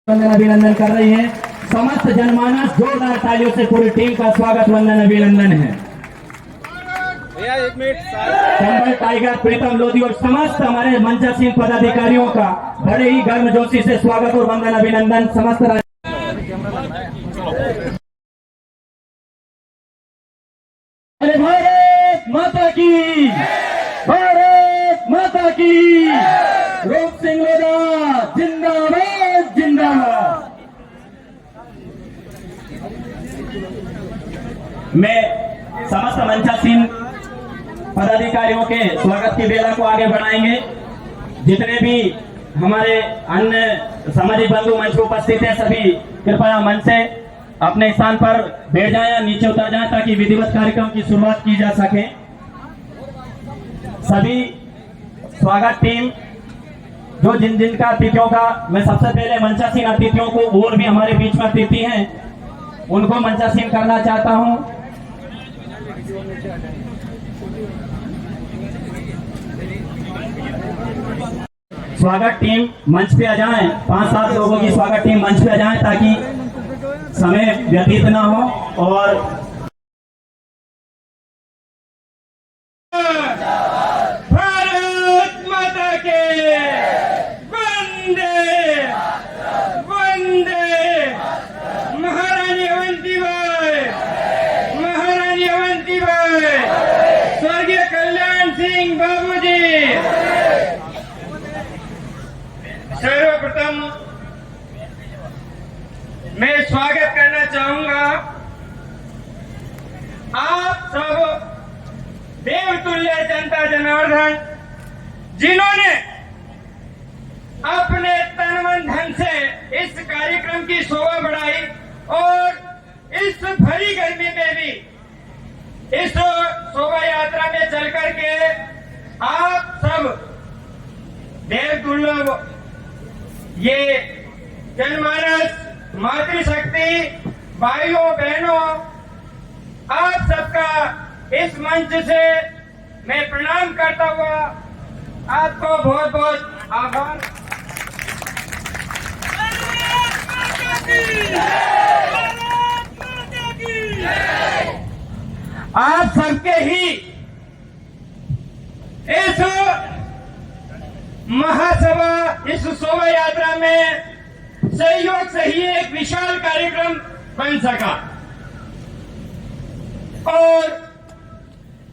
अभिनंदन कर रही है। समस्त जनमानस जोरदार तालियों से पूरी टीम का स्वागत वंदन अभिनंदन है। चंबल टाइगर प्रीतम लोधी और समस्त हमारे मंचासीन पदाधिकारियों का बड़े ही गर्मजोशी से स्वागत और वंदन अभिनंदन। समस्त भारत माता की, भारत माता की, रूप सिंह लोधा जिंदाबाद जिंदाबाद। मैं समस्त मंचासीन पदाधिकारियों के स्वागत की बेला को आगे बढ़ाएंगे। जितने भी हमारे अन्य सामाजिक बंधु मंच पर उपस्थित हैं, सभी कृपया मंच से अपने स्थान पर बैठ जाएं या नीचे उतर जाएं ताकि विधिवत कार्यक्रम की शुरुआत की जा सके। सभी स्वागत टीम जो जिनका अतिथियों का, मैं सबसे पहले मंचासीन अतिथियों को, और भी हमारे बीच में अतिथि हैं उनको मंचासीन करना चाहता हूं। स्वागत टीम मंच पे आ जाएं, 5-7 लोगों की स्वागत टीम मंच पे आ जाएं ताकि समय व्यतीत ना हो। और भारत माता के वंदे वंदे। महारानी अवंतीबाई, महारानी अवंतीबाई, स्वर्गीय कल्याण सिंह बाबूजी। सर्वप्रथम मैं स्वागत करना चाहूंगा आप सब देवतुल्य जनता जनार्दन, जिन्होंने अपने तन मन धन से इस कार्यक्रम की शोभा बढ़ाई और इस भरी गर्मी में भी इस शोभा यात्रा में चल करके आप सब देवतुल्य ये जनमानस, मातृशक्ति, भाइयों बहनों, आप सबका इस मंच से मैं प्रणाम करता हुआ आपको बहुत बहुत आभार। आप सबके ही इस महासभा, इस शोभा यात्रा में सहयोग से ही एक विशाल कार्यक्रम बन सका और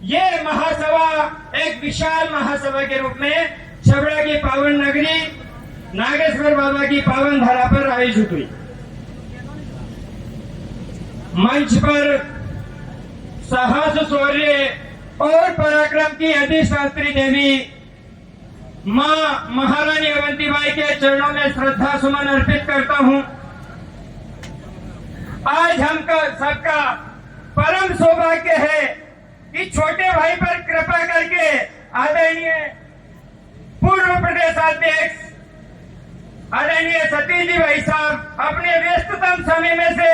ये महासभा एक विशाल महासभा के रूप में छबड़ा की पावन नगरी नागेश्वर बाबा की पावन धरा पर आयोजित हुई। मंच पर साहस, शौर्य और पराक्रम की अधिष्ठात्री देवी मां महारानी अवंतीबाई के चरणों में श्रद्धा सुमन अर्पित करता हूं। आज हम सबका परम सौभाग्य है कि छोटे भाई पर कृपा करके आदरणीय पूर्व प्रदेश अध्यक्ष आदरणीय सतीश जी भाई साहब अपने व्यस्ततम समय में से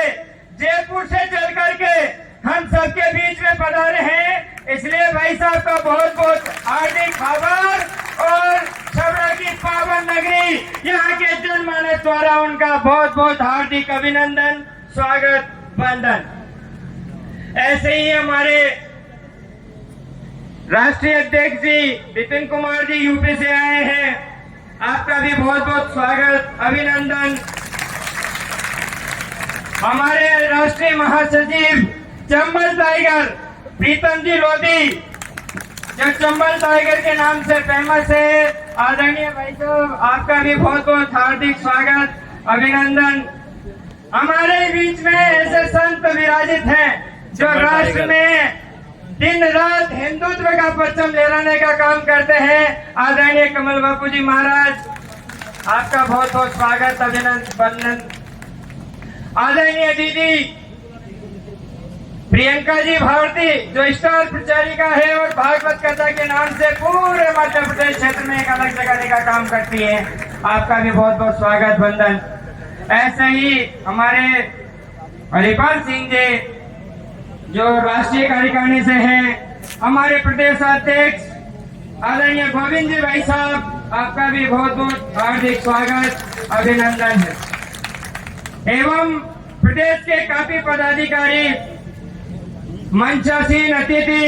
जयपुर से चल करके हम सबके बीच में पधारे हैं। इसलिए भाई साहब का बहुत बहुत हार्दिक आभार और छबड़ा की पावन नगरी, यहाँ के जनमानस द्वारा उनका बहुत बहुत हार्दिक अभिनंदन, स्वागत, वंदन। ऐसे ही हमारे राष्ट्रीय अध्यक्ष जी विपिन कुमार जी यूपी से आए हैं, आपका भी बहुत बहुत स्वागत, अभिनंदन। हमारे राष्ट्रीय महासचिव चंबल टाइगर प्रीतम जी लोधी, जो चंबल टाइगर के नाम से फेमस है, आदरणीय भाई साहब आपका भी बहुत बहुत हार्दिक स्वागत, अभिनंदन। हमारे बीच में ऐसे संत विराजित हैं जो राष्ट्र में दिन रात हिंदुत्व का परचम लहराने का काम करते हैं। आदरणीय कमल बापू जी महाराज, आपका बहुत बहुत स्वागत, अभिनंदन। आदरणीय दीदी प्रियंका जी भारती, जो स्टार प्रचारिका है और भागवत कथा के नाम से पूरे मध्य प्रदेश क्षेत्र में एक अलग जगह का काम करती है, आपका भी बहुत बहुत स्वागत, वंदन। ऐसे ही हमारे हरिपाल सिंह जी जो राष्ट्रीय कार्यकारिणी से हैं, हमारे प्रदेश अध्यक्ष आदरणीय गोविंद जी भाई साहब, आपका भी बहुत बहुत हार्दिक स्वागत, अभिनंदन है। एवं प्रदेश के काफी पदाधिकारी, मंचासीन अतिथि,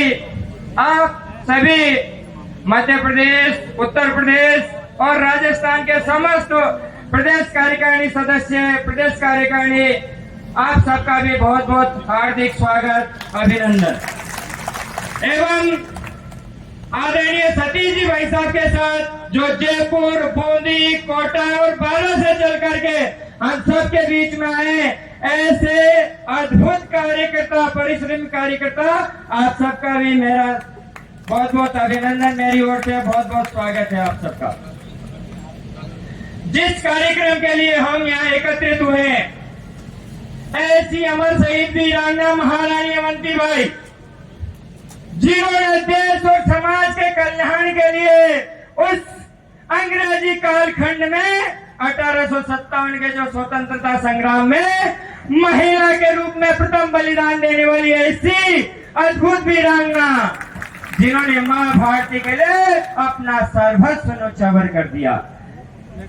आप सभी मध्य प्रदेश, उत्तर प्रदेश और राजस्थान के समस्त प्रदेश कार्यकारिणी सदस्य, प्रदेश कार्यकारिणी, आप सबका भी बहुत बहुत हार्दिक स्वागत, अभिनंदन। एवं आदरणीय सतीश जी भाई साहब के साथ जो जयपुर, बूंदी, कोटा और बारह से चल करके हम सबके बीच में आए, ऐसे अद्भुत कार्यकर्ता, परिश्रमी कार्यकर्ता, आप सबका भी मेरा बहुत बहुत अभिनंदन, मेरी ओर से बहुत बहुत स्वागत है आप सबका। जिस कार्यक्रम के लिए हम यहाँ एकत्रित हुए हैं, ऐसी अमर शहीद वीरांगना महारानी अवंतीबाई, जिन्होंने देश और समाज के कल्याण के लिए उस अंग्रेजी कालखंड में 1857 के जो स्वतंत्रता संग्राम में महिला के रूप में प्रथम बलिदान देने वाली ऐसी अद्भुत वीरांगना, जिन्होंने मां भारती के लिए अपना सर्वस्व न्योछावर कर दिया,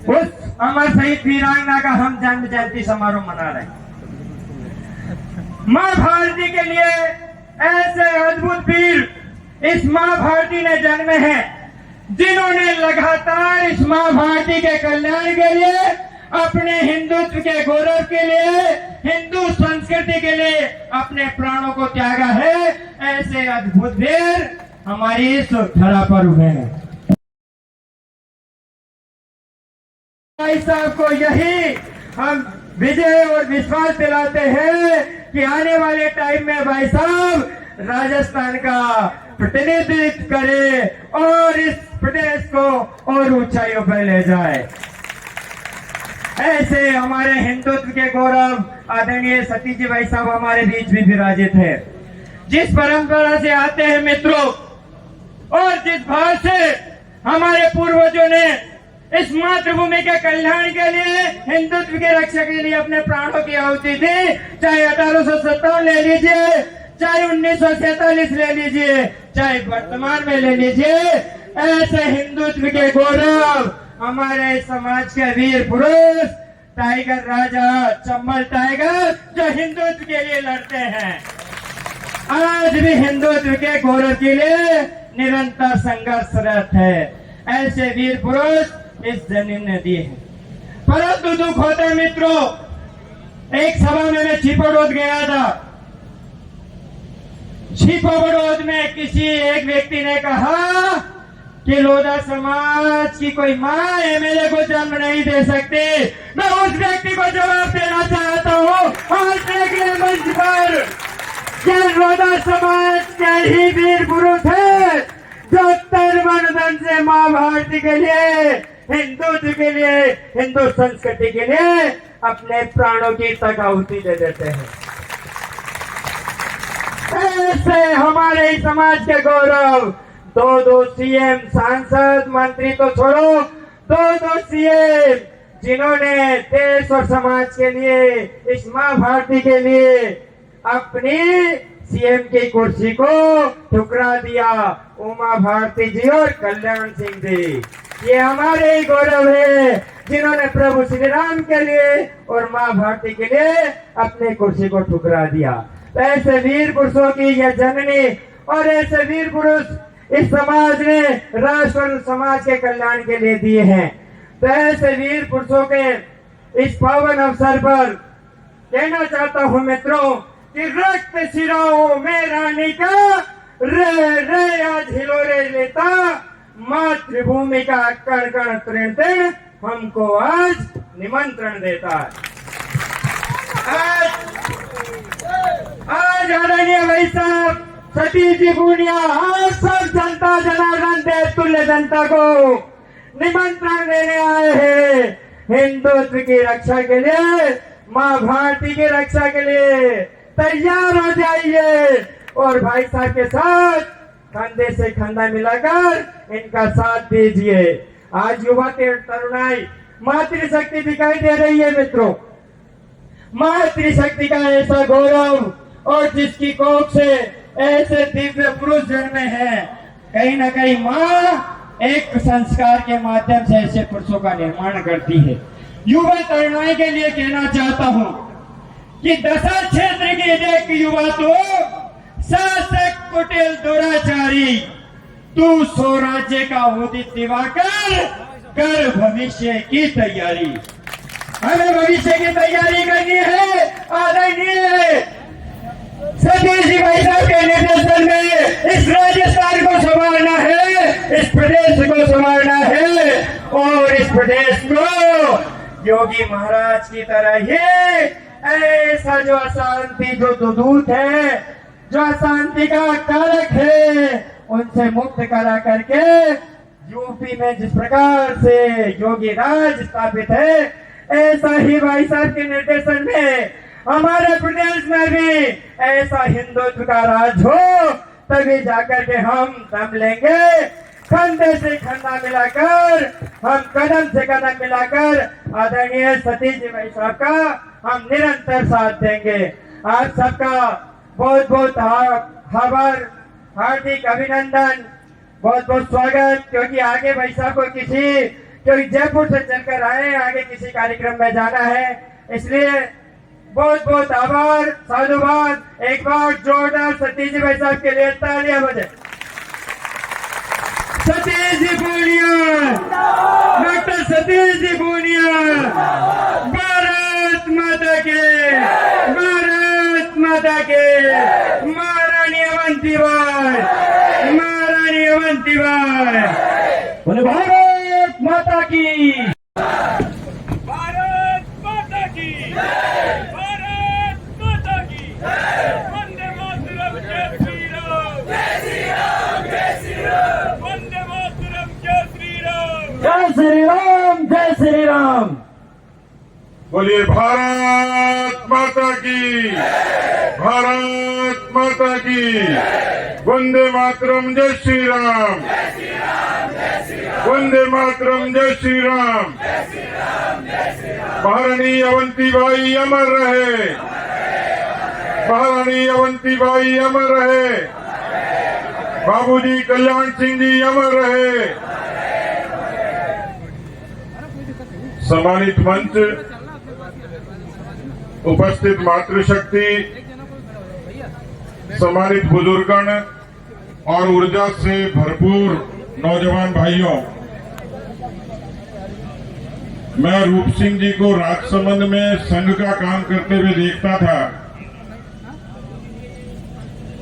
उस अमर शहीद वीरांगना का हम जन्म जयंती समारोह मना रहे हैं। मां भारती के लिए ऐसे अद्भुत वीर इस मां भारती ने जन्म है, जिन्होंने लगातार इस मां भारती के कल्याण के लिए, अपने हिंदुत्व के गौरव के लिए, हिंदू संस्कृति के लिए अपने प्राणों को त्यागा है। ऐसे अद्भुत वीर हमारी इस धरा पर हुए हैं। भाई साहब को यही हम विजय और विश्वास दिलाते हैं कि आने वाले टाइम में भाई साहब राजस्थान का प्रतिनिधित्व करे और इस प्रदेश को और ऊंचाइयों पर ले जाए। ऐसे हमारे हिंदुत्व के गौरव आदरणीय सतीश जी भाई साहब हमारे बीच भी विराजित है। जिस परंपरा से आते हैं मित्रों, और जिस भाव से हमारे पूर्वजों ने इस मातृभूमि के कल्याण के लिए, हिंदुत्व की रक्षा के लिए अपने प्राणों की आहुति दी, चाहे 1857 ले लीजिए, चाहे 1947 ले लीजिए, चाहे वर्तमान में ले लीजिए, ऐसे हिंदुत्व के गौरव हमारे समाज के वीर पुरुष, टाइगर राजा, चंबल टाइगर, जो हिंदुत्व के लिए लड़ते हैं, आज भी हिंदुत्व के गौरव के लिए निरंतर संघर्षरत है। ऐसे वीर पुरुष इस जमीन ने दिए हैं। परंतु दुख होता है मित्रों, एक सभा में मैं छिपोड़ोद गया था। छिपोड़ोद में किसी एक व्यक्ति ने कहा कि लोधा समाज की कोई मां एमएलए को जन्म नहीं दे सकती। मैं उस व्यक्ति को जवाब देना चाहता हूं और देखने मंच पर कि लोधा समाज के ही वीर पुरुष है, जो तन मन धन से मां भारती के लिए, हिंदुत्व के लिए, हिंदू संस्कृति के लिए अपने प्राणों की तक आहुति दे देते हैं। ऐसे हमारे समाज के गौरव, दो सीएम, सांसद, मंत्री तो छोड़ो, दो सीएम, जिन्होंने देश और समाज के लिए, इस मां भारती के लिए अपनी सीएम की कुर्सी को ठुकरा दिया, उमा भारती जी और कल्याण सिंह जी। ये हमारे ही गौरव है, जिन्होंने प्रभु श्री राम के लिए और मां भारती के लिए अपने कुर्सी को ठुकरा दिया। तो ऐसे वीर पुरुषों की यह जननी और ऐसे वीर पुरुष इस समाज ने राष्ट्र और समाज के कल्याण के लिए दिए हैं। तो ऐसे वीर पुरुषों के इस पावन अवसर पर कहना चाहता हूं मित्रों कि रक्त सिराओं में रानी का रे आज हिलोरे लेता, मातृभूमि का कण कण तृण तृण हमको आज निमंत्रण देता है। आज आदरणीय भाई साहब सतीश जी पूनिया, आज सब जनता जनार्दन देव तुल्य जनता को निमंत्रण देने आए हैं। हिंदुत्व की रक्षा के लिए, मां भारती की रक्षा के लिए तैयार हो जाइए और भाई साहब के साथ कंधे से कंधा मिलाकर इनका साथ दीजिए। आज युवा तरुणाई मातृशक्ति दिखाई दे रही है मित्रों। मातृशक्ति का ऐसा गौरव और जिसकी कोख से ऐसे दिव्य पुरुष जन्मे हैं, कहीं ना कहीं माँ एक संस्कार के माध्यम से ऐसे पुरुषों का निर्माण करती है। युवा तरुणाई के लिए कहना चाहता हूं कि दशा क्षेत्र के एक युवा तो शासक कुटिल दुराचारी, तू स्वराज्य का उदित दिवाकर, कर भविष्य की तैयारी। हमें भविष्य की तैयारी करनी है। आदरणीय सतीश जी भाई साहब के निर्देशन में इस राजस्थान को संभालना है, इस प्रदेश को संभालना है और इस प्रदेश को योगी महाराज की तरह ही ऐसा जो अशांति जो दूत है, जो अशांति का कारक है, उनसे मुक्त करा करके यूपी में जिस प्रकार से योगी राज स्थापित है, ऐसा ही भाई साहब के निर्देशन में हमारे प्रदेश में भी ऐसा हिंदुत्व का राज हो, तभी जाकर के हम दम लेंगे। कंधे से कंधा मिलाकर, हम कदम से कदम मिलाकर आदरणीय सतीश जी भाई साहब का हम निरंतर साथ देंगे। आप सबका बहुत बहुत आभार, हार्दिक अभिनंदन, बहुत बहुत स्वागत। क्योंकि आगे भाई साहब को क्योंकि जयपुर से चलकर आए, आगे किसी कार्यक्रम में जाना है, इसलिए बहुत बहुत आभार, साधुवाद। एक बार जोरदार सतीश जी भाई साहब के लिए तालियां बजाएं। सतीश जी पूनिया, डॉक्टर सतीश जी पूनिया, भारत माता के, भारत माता के, महारानी अवंतीबाई, महारानी अवंतीबाई, बोले भारत माता की, भारत माता की, भारत माता की, वंदे मातरम, जय श्री राम, जय श्री राम, जय श्री राम, वंदे मातरम, जय श्री राम, जय श्री राम, जय श्री राम। बोलिए भारत माता की, भारत माता की, वंदे मातरम, जय श्री राम, वंदे मातरम, जय श्री राम। महारानी अवंतीबाई अमर रहे, महारानी अवंतीबाई अमर रहे, बाबूजी कल्याण सिंह जी अमर रहे। सम्मानित मंच, उपस्थित मातृशक्ति, सम्मानित बुजुर्गण और ऊर्जा से भरपूर नौजवान भाइयों, मैं रूप सिंह जी को राजसमंद में संघ का काम करते हुए देखता था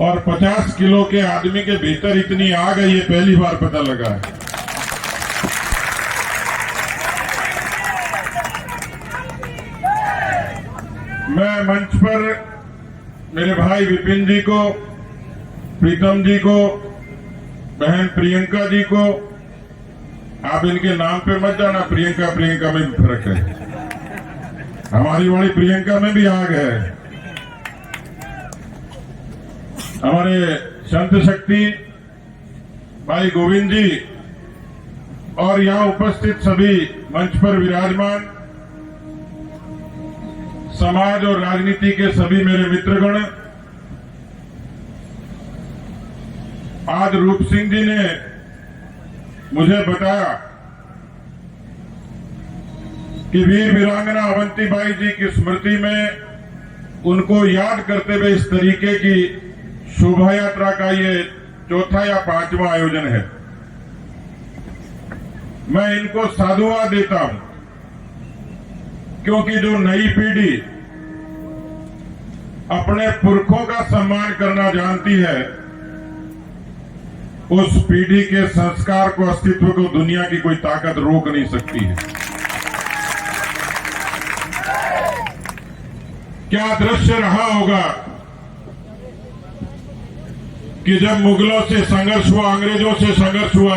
और 50 किलो के आदमी के भीतर इतनी आग है, ये पहली बार पता लगा है। मैं मंच पर मेरे भाई विपिन जी को, प्रीतम जी को, बहन प्रियंका जी को, आप इनके नाम पे मत जाना, प्रियंका प्रियंका में भी फर्क है, हमारी वाली प्रियंका में भी आग है। हमारे संत शक्ति भाई गोविंद जी और यहां उपस्थित सभी मंच पर विराजमान समाज और राजनीति के सभी मेरे मित्रगण, आज रूप सिंह जी ने मुझे बताया कि वीर वीरांगना अवंतीबाई जी की स्मृति में उनको याद करते हुए इस तरीके की शोभा यात्रा का ये चौथा या पांचवा आयोजन है। मैं इनको साधुवाद देता हूं, क्योंकि जो नई पीढ़ी अपने पुरखों का सम्मान करना जानती है, उस पीढ़ी के संस्कार को, अस्तित्व को दुनिया की कोई ताकत रोक नहीं सकती है। क्या दृश्य रहा होगा कि जब मुगलों से संघर्ष हुआ, अंग्रेजों से संघर्ष हुआ,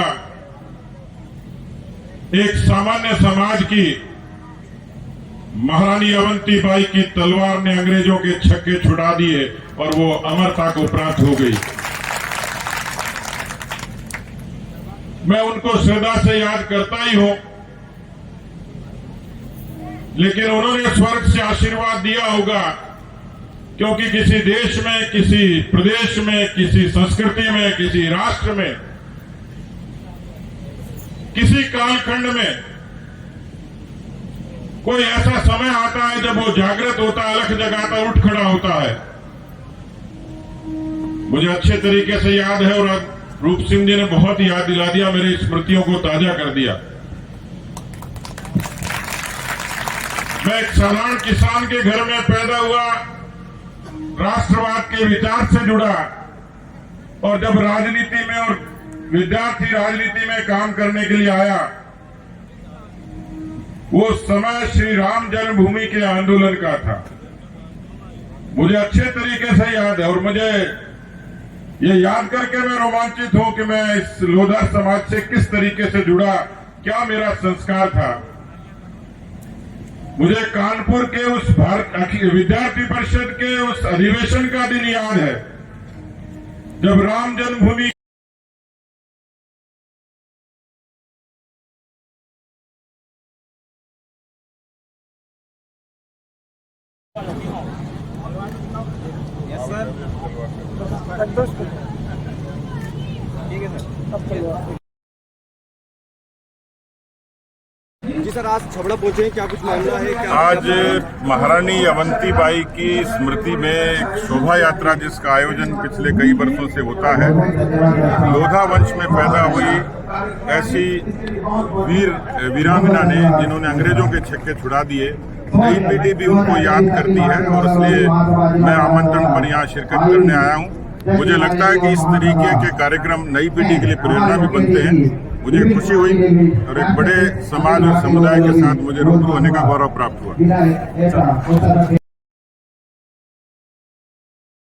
एक सामान्य समाज की महारानी अवंतीबाई की तलवार ने अंग्रेजों के छक्के छुड़ा दिए और वो अमरता को प्राप्त हो गई। मैं उनको श्रद्धा से याद करता ही हूं, लेकिन उन्होंने स्वर्ग से आशीर्वाद दिया होगा, क्योंकि किसी देश में, किसी प्रदेश में, किसी संस्कृति में, किसी राष्ट्र में, किसी कालखंड में कोई ऐसा समय आता है जब वो जागृत होता है, अलख जगाता, उठ खड़ा होता है। मुझे अच्छे तरीके से याद है और रूप सिंह जी ने बहुत याद दिला दिया, मेरी स्मृतियों को ताजा कर दिया। मैं एक साधारण किसान के घर में पैदा हुआ, राष्ट्रवाद के विचार से जुड़ा, और जब राजनीति में और विद्यार्थी राजनीति में काम करने के लिए आया, वो समय श्री राम जन्मभूमि के आंदोलन का था। मुझे अच्छे तरीके से याद है और मुझे ये याद करके मैं रोमांचित हूं कि मैं इस लोधा समाज से किस तरीके से जुड़ा, क्या मेरा संस्कार था। मुझे कानपुर के उस विद्यार्थी परिषद के उस अधिवेशन का दिन याद है जब राम जन्मभूमि जी सर, आज छबड़ा पहुंचे हैं, क्या कुछ मामला है? क्या आज महारानी अवंतीबाई की स्मृति में एक शोभा यात्रा जिसका आयोजन पिछले कई वर्षों से होता है। लोधा वंश में पैदा हुई ऐसी वीरांगना ने जिन्होंने अंग्रेजों के छक्के छुड़ा दिए, नई पीढ़ी भी उनको याद करती है और इसलिए मैं आमंत्रण पर यहाँ शिरकत करने आया हूँ। मुझे लगता है कि इस तरीके के कार्यक्रम नई पीढ़ी के लिए प्रेरणा भी बनते हैं। मुझे खुशी हुई और एक बड़े समाज और समुदाय के साथ मुझे रूबरू होने का गौरव प्राप्त हुआ।